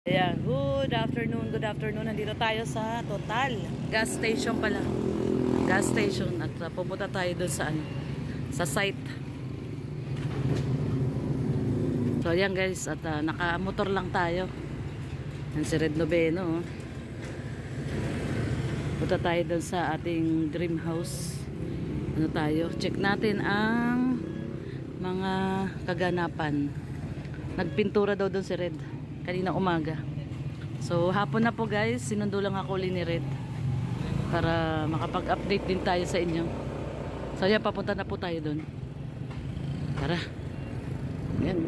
Ayan, good afternoon. Nandito tayo sa Total gas station pala. Gas station at pupunta tayo doon sa sa site. So ayan guys, at naka-motor lang tayo. Yan si Red Noveno. Punta tayo doon sa ating dream house. Ano tayo? Check natin ang mga kaganapan. Nagpintura daw doon si Red kanina umaga. So hapon na po guys, sinundo lang ako ni Red para makapag-update din tayo sa inyo. So ayan, papunta na po tayo doon. Tara. Ayan.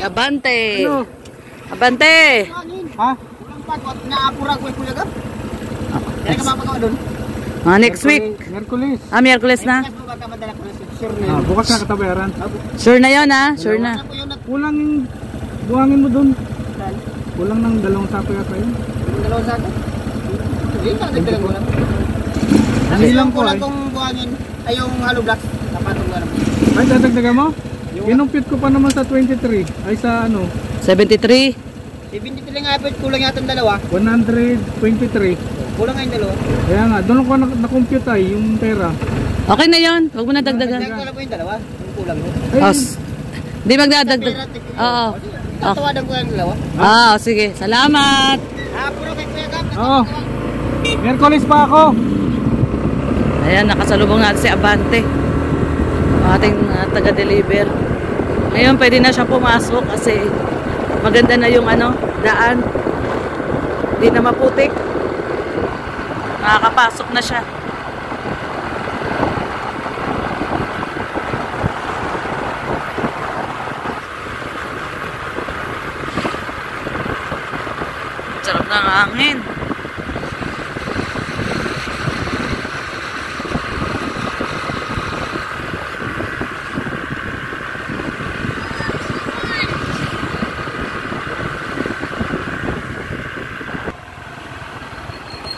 Abante! Ano? Abante! Ha? Ulang pagod, naapura ko yung kulagap. Kaya ka mapagawa doon? Next week. Merkulis. Miyerkules na? Bukas na katabayaran. Sure na yun ha? Sure na. Kulang yung buhangin mo doon. Kulang ng 2 sako yata yun. 2 sako? Hindi ka nagdagan mo lang. Ano lang po kulang kong buhangin ay yung hollow blocks. Napatong nga naman. Ay, dadagdagan mo? Kinumpit ko pa naman sa 23. Ay sa ano? 73? 73 nga po, kulang yata ang 2. 123. Kulang nga yung 2. Kaya nga, doon ko na-compute ay yung pera. Okay na yun. Huwag mo na dagdagan. Dagdag ko lang po yung 2. Yung kulang mo. Hindi magdadagdag. Oo. Tatawadan ko yung 2. Sige. Salamat. Puro kay Kuya Gap. Oo. Merkulis pa ako. Ayan, nakasalubong natin si Abante. Ating taga-deliver. Ngayon pwede na siya pumasok kasi maganda na yung daan. Hindi na maputik. Nakakapasok na siya. Sarap ng hangin.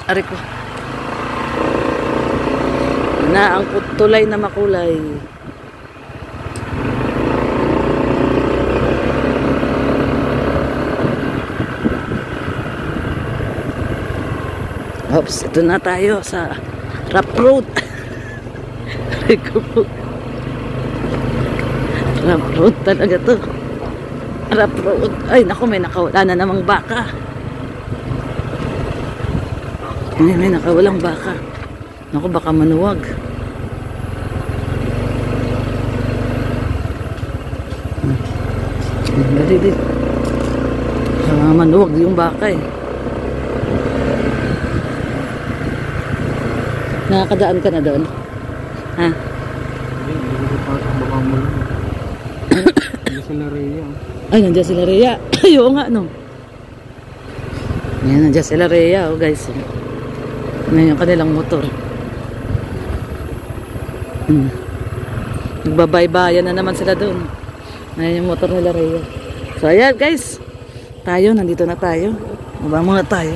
Ari ko. Na ang tulay na makulay. Oops, ito na tayo sa Rough Road. Rough Road talaga to. Rough Road. Ay, naku, may nakawala na namang baka. May nakawalang baka. Naku, baka manuwag. Dali din. Manuwag yung baka eh. Nakakadaan ka na doon? Ha? Nandiyan sila Rhea. Ay, nandiyan sila Rhea. Oo nga, no? Yan, nandiyan sila Rhea, oh guys. Ngayon yung kanilang motor. Nagbabaybayan na naman sila doon. Ngayon yung motor nila Rhea. So ayan guys, nandito na tayo. Baba muna tayo.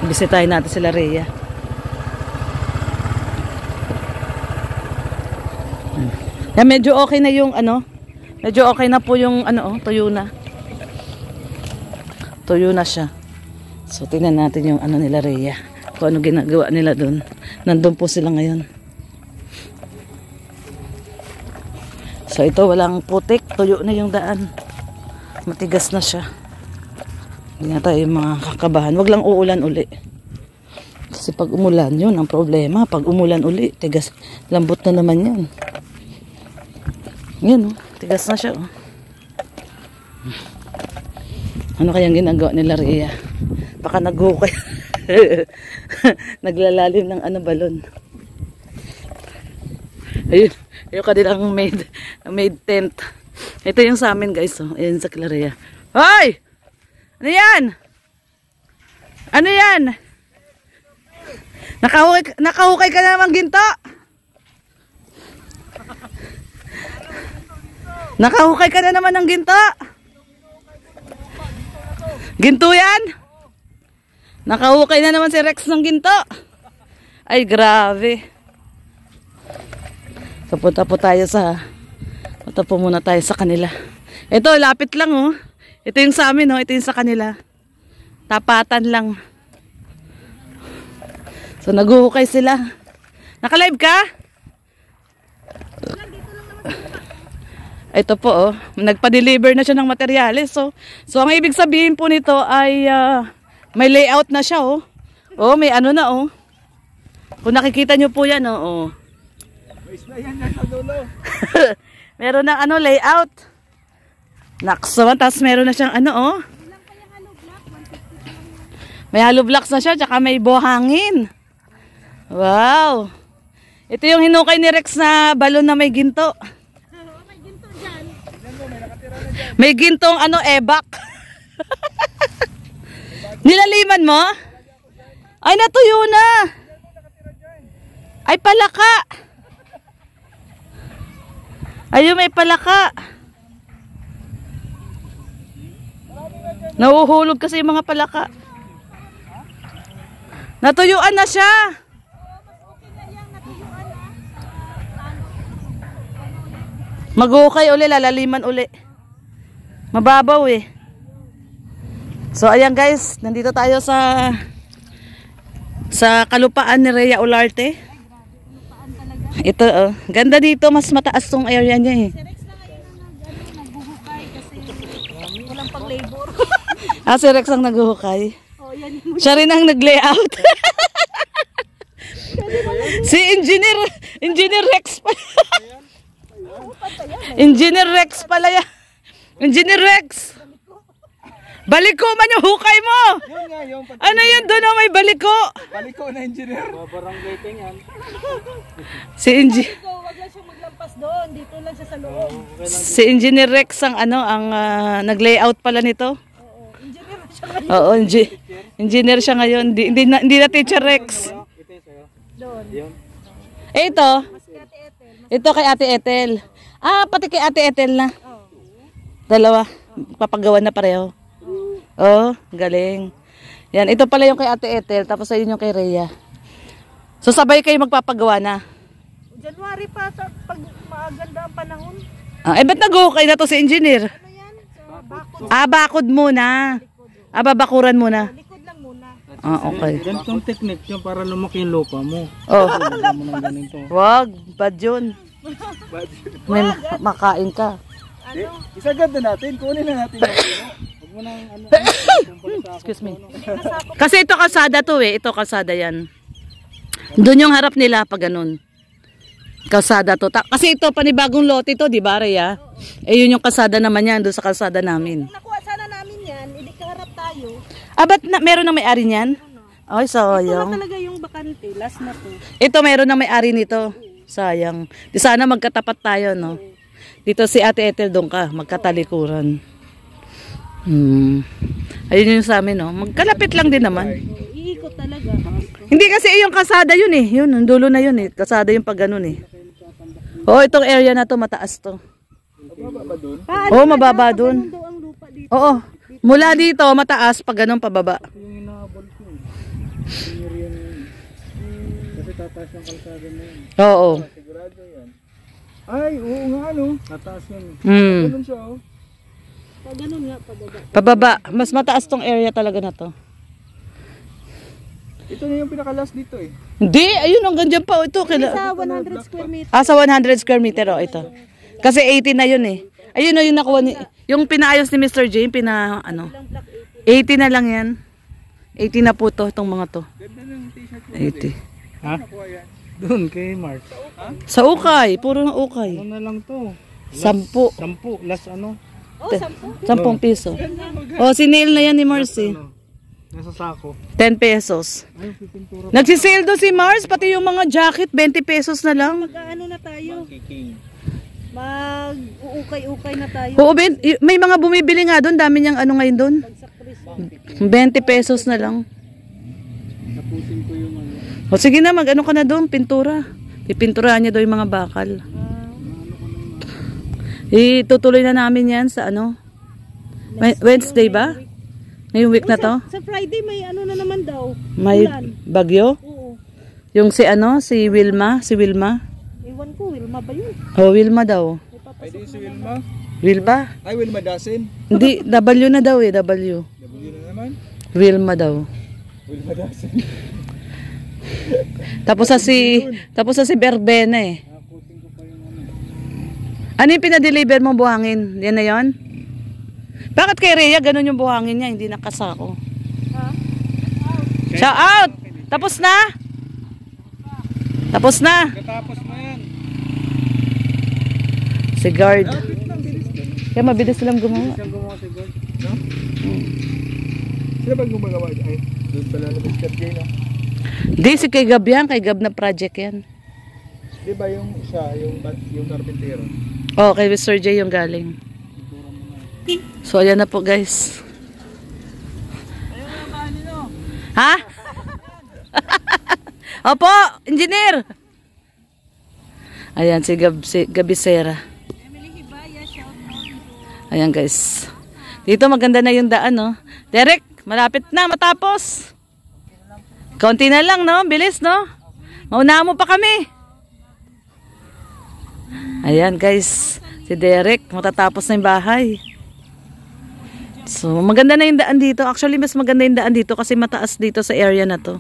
Bisitahin natin sila Rhea. Yan, medyo okay na yung medyo okay na po yung tuyo na. Tuyo na siya. So tingnan natin yung nila Rhea. kung ano ginagawa nila doon. Nandun po sila ngayon. So ito walang putik, tuyo na yung daan. Matigas na siya. Hindi na tayo mga kakabahan. Wag lang uulan uli. Kasi pag umulan, yun ang problema. Pag umulan uli, tigas. Lambot na naman yan. Yan, oh. Tigas na siya. Oh. Ano kayang ginagawa nila, Rhea? Baka nag-hukay. Naglalalim ng balon. Ayun. Yung kanilang made tent. Ito yung sa amin, guys. Oh. Ayan sa Clarea. Hoy! Ano yan? Ano yan? Nakahukay ka na naman ginto. Nakahukay ka na naman ng ginto. Ginto yan? Nakahukay na naman si Rex ng ginto. Ay, grabe. So, punta po muna tayo sa kanila. Ito, lapit lang, oh. Ito yung sa amin, oh. Ito yung sa kanila. Tapatan lang. So, naghuhukay sila. Naka-live ka? Ito po, oh. Nagpa-deliver na siya ng materyales. So ang ibig sabihin po nito ay may layout na siya, oh. Oh, may ano na, oh. Kung nakikita nyo po yan, oh. Meron na layout. Nakso, tapos meron na siyang oh. May hollow blocks na siya, tsaka may buhangin. Wow. Ito yung hinukay ni Rex na balon na may ginto. May ginto dyan. May gintong ebak. Nilaliman mo? Ay, natuyo na. Ay, palaka. Ayun, may palaka. Nahuhulog kasi yung mga palaka. Natuyuan na siya. Maghukay uli, lalaliman uli. Mababaw eh. So ayan guys, nandito tayo sa kalupaan ni Rhea Olarte. Ito ganda dito, mas mataas tong area niya eh. Si Rex na ngayon naghuhukay kasi walang pang-labor. Si Rex ang naghuhukay. Oh, yan. Siya rin ang nag-layout. Si Engineer Rex pa. Engineer Rex pala yan. Engineer Rex. Baliko man yung hukay mo. Yun nga, yung Ano yun doon, may baliko. baliko na engineer. Barangay yan. Si Wag lang siyang maglampas doon. Dito lang siya sa loob. Si Engineer Rex ang nag-layout pala nito. Oo. Engineer siya ngayon. Oo, engineer siya ngayon. Hindi na Teacher Rex. Doon. Ito. Mas Ate Ethel. Ito kay Ate Ethel. Pati kay Ate Ethel na. Oo. Dalawa. Papagawa na pareho. Oh, galing. Yan, ito pala yung kay Ate Ethel. Tapos ayun yung kay Rhea. So sabay kayo magpapagawa na. January pa pag maganda ang panahon. Ba't nag-okay na to si engineer? Ano yan? So, bakod. Bakod muna. Babakuran muna. Likod lang muna. Okay. Ganitong technique yung para lumaki yung lupa mo. Oh. Mo ng ganito. Wag, bad yun. May makain ka. Ano? Isagad na natin, kunin na natin. Huwag mo nang Excuse me. Kasi ito kalsada to eh. Ito kalsada yan. Doon yung harap nila pag ganun. Kalsada to. Kasi ito panibagong lote to, di ba, Rhea? Yun yung kalsada naman yan, doon sa kalsada namin. Kung nakuha sana namin yan, hindi kaharap tayo. Ba't meron na may-ari niyan? Ay, Ito na sayang. talaga yung bakante. Last na to. Ito meron na may-ari nito. Sayang. Di sana magkatapat tayo, no? Dito si Ate Ethel, doon ka. Magkatalikuran. Ayun yung sa amin, no? Magkalapit lang din naman. Iikot talaga. Hindi kasi yung kalsada yun eh. Yun, ang dulo na yun eh. Kalsada yung pag ganun eh. Itong area na to, mataas to. Paano Mababa dun. daw ang lupa dito? Oo. Mula dito, mataas, pag ganun pababa. yung inaabol ko. Kasi tataas yung kalsada na yun. Oo. Sigurado yan. Ay, oo nga no. Tataas yun. Mm. Ganun siya oh. Pag ganun nga, pababa. Pababa. Mas mataas tong area talaga na to. Ito na yung pinaka-last dito eh. Hindi, ayun hanggang dyan pa. Ito, Sa 100 square meter. sa 100 square meter, oh, ito. Kasi 80 na yun eh. Ayun na yung nakuha ni, yung pinaayos ni Mr. J, ano, 80 na lang yan. 80 na po to, itong mga to. Ganda ng t-shirt mo. 80. Ha? Doon kay Mark. Sa ukay, puro na ukay. Ano na lang to? 10. 10, last ano? Oh, 10. 10 piso. Oh, si Neil na yan ni Marcy. Nasa sako. 10 pesos. Ay, pipintura. Nagsisale doon si Mars, pati yung mga jacket, 20 pesos na lang. Mag-ano na tayo? Mag-uukay-ukay na tayo. Oo, may mga bumibili nga doon, dami niyang ano ngayon doon. 20 pesos na lang. Tapusin ko yung ano. O sige na, mag-ano ka na doon, pintura. Pipinturahan niya doon yung mga bakal. Itutuloy na namin yan sa ano? Wednesday ba? Ngayong week na to? Sa Friday may ano na naman daw. May Ulan. bagyo? Oo. Yung si ano, si Wilma? Ewan ko, Wilma ba yun? Oh, Wilma daw. Ay, di si Wilma. Wilma? Ay, Wilma Dasin. Hindi, W na daw eh, W. W na naman. Wilma daw. Wilma Dasin. Tapos sa si Berbena eh. Ano yung pinadeliver mo buhangin? Yan na yon? Bakit kay Rhea ganun yung buhangin niya, hindi nakasako? Ha? Shout out! Tapos na? Tapos na? Katapos mo yan. Si guard. Kaya mabilis silang gumawa. Siyang gumawa si God. No? Sino ba gumagawa? Ay, doon pala na Mr. J na. Di, si kay Gab yan. Kay Gab na project yan. Di ba yung siya, yung carpentero? Oh, kay Mr. J yung galing. So, ayan na po guys. Ha? Opo, engineer. Ayan, si Gabisera. Ayan guys. Dito maganda na yung daan, no? Derek, malapit na matapos. Konti na lang, no? Bilis, no? Mauna mo pa kami. Ayan guys. Si Derek, matatapos na yung bahay. So, maganda na yung daan dito. Actually, mas maganda yung daan dito kasi mataas dito sa area na to.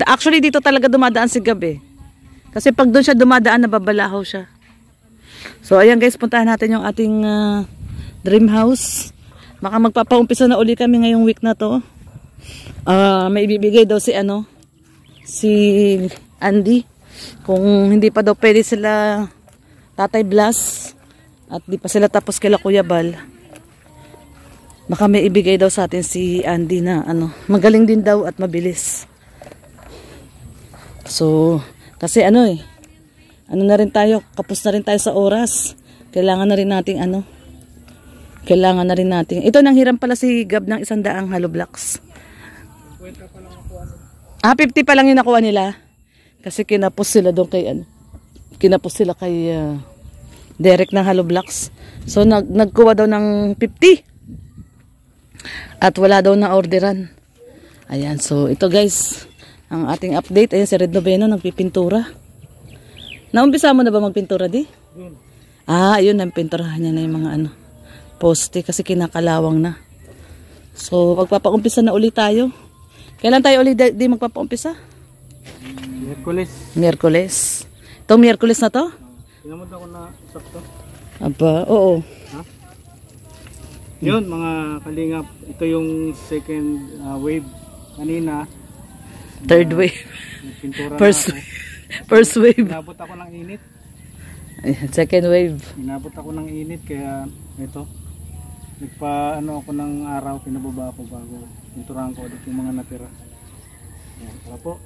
Actually, dito talaga dumadaan si Gab eh. Kasi pag doon siya dumadaan, nababalahaw siya. So, ayan guys, puntahan natin yung ating dream house. Baka magpapaumpisa na uli kami ngayong week na to. May ibibigay daw si Andy. Kung hindi pa daw pwede sila Tatay Blas at di pa sila tapos kila Kuya Bal. Baka may ibigay daw sa atin si Andy na magaling din daw at mabilis. So, kasi ano na rin tayo, kapos na rin tayo sa oras. Kailangan na rin nating ito nang hiram pala si Gab ng 100 hollow blocks. 50 pa lang yung nakuha nila. Kasi kinapos sila doon kay Derek ng hollow blocks. So nagkuha daw ng 50. At wala daw na orderan. Ayan, so ito guys, ang ating update. Ayan si Red Noveno nagpipintura. Naumpisa mo na ba magpintura di? Ayun, nagpinturahan niya na yung mga poste kasi kinakalawang na. So magpapaumpisa na ulit tayo. Kailan tayo ulit di magpapaumpisa? Miyerkules. Itong Miyerkules na to? Pinamod ako na sakto. Aba, oo. Ha? Yun mga kalingap, ito yung second wave. Kanina, Third wave. pintura First wave. Inabot ako ng init. Ayan, second wave. Inabot ako ng init kaya ito. Ako ng araw, pinababa ako bago pinturahan ko ulit yung mga natira. Ayan, tara po.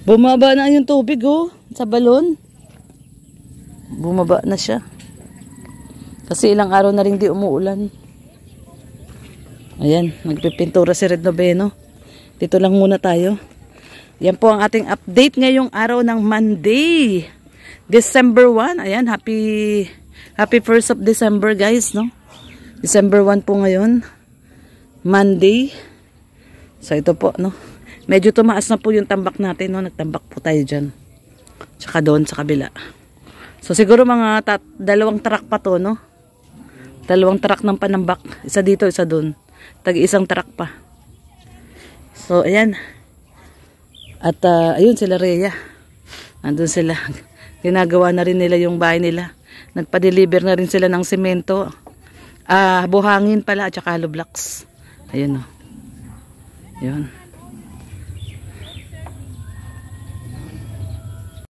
Bumaba na yung tubig sa balon. Bumaba na siya. Kasi ilang araw na rin di umuulan. Ayan, nagpipintura si Red Noveno. Dito lang muna tayo. Yan po ang ating update ngayong araw ng Monday. December 1. Ayan, happy 1st of December guys, no? December 1 po ngayon. Monday. So ito po, no? Medyo tumaas na po yung tambak natin, no? Nagtambak po tayo dyan. Tsaka doon sa kabila. So siguro mga 2 truck pa to, no? 2 truck ng panambak. Isa dito, isa doon. Tag-1 truck pa. So, ayan. At ayun sila Rhea. Andun sila. Ginagawa na rin nila yung bahay nila. Nagpa-deliver na rin sila ng semento. Buhangin pala at saka hollow blocks. Ayun o. Ayun.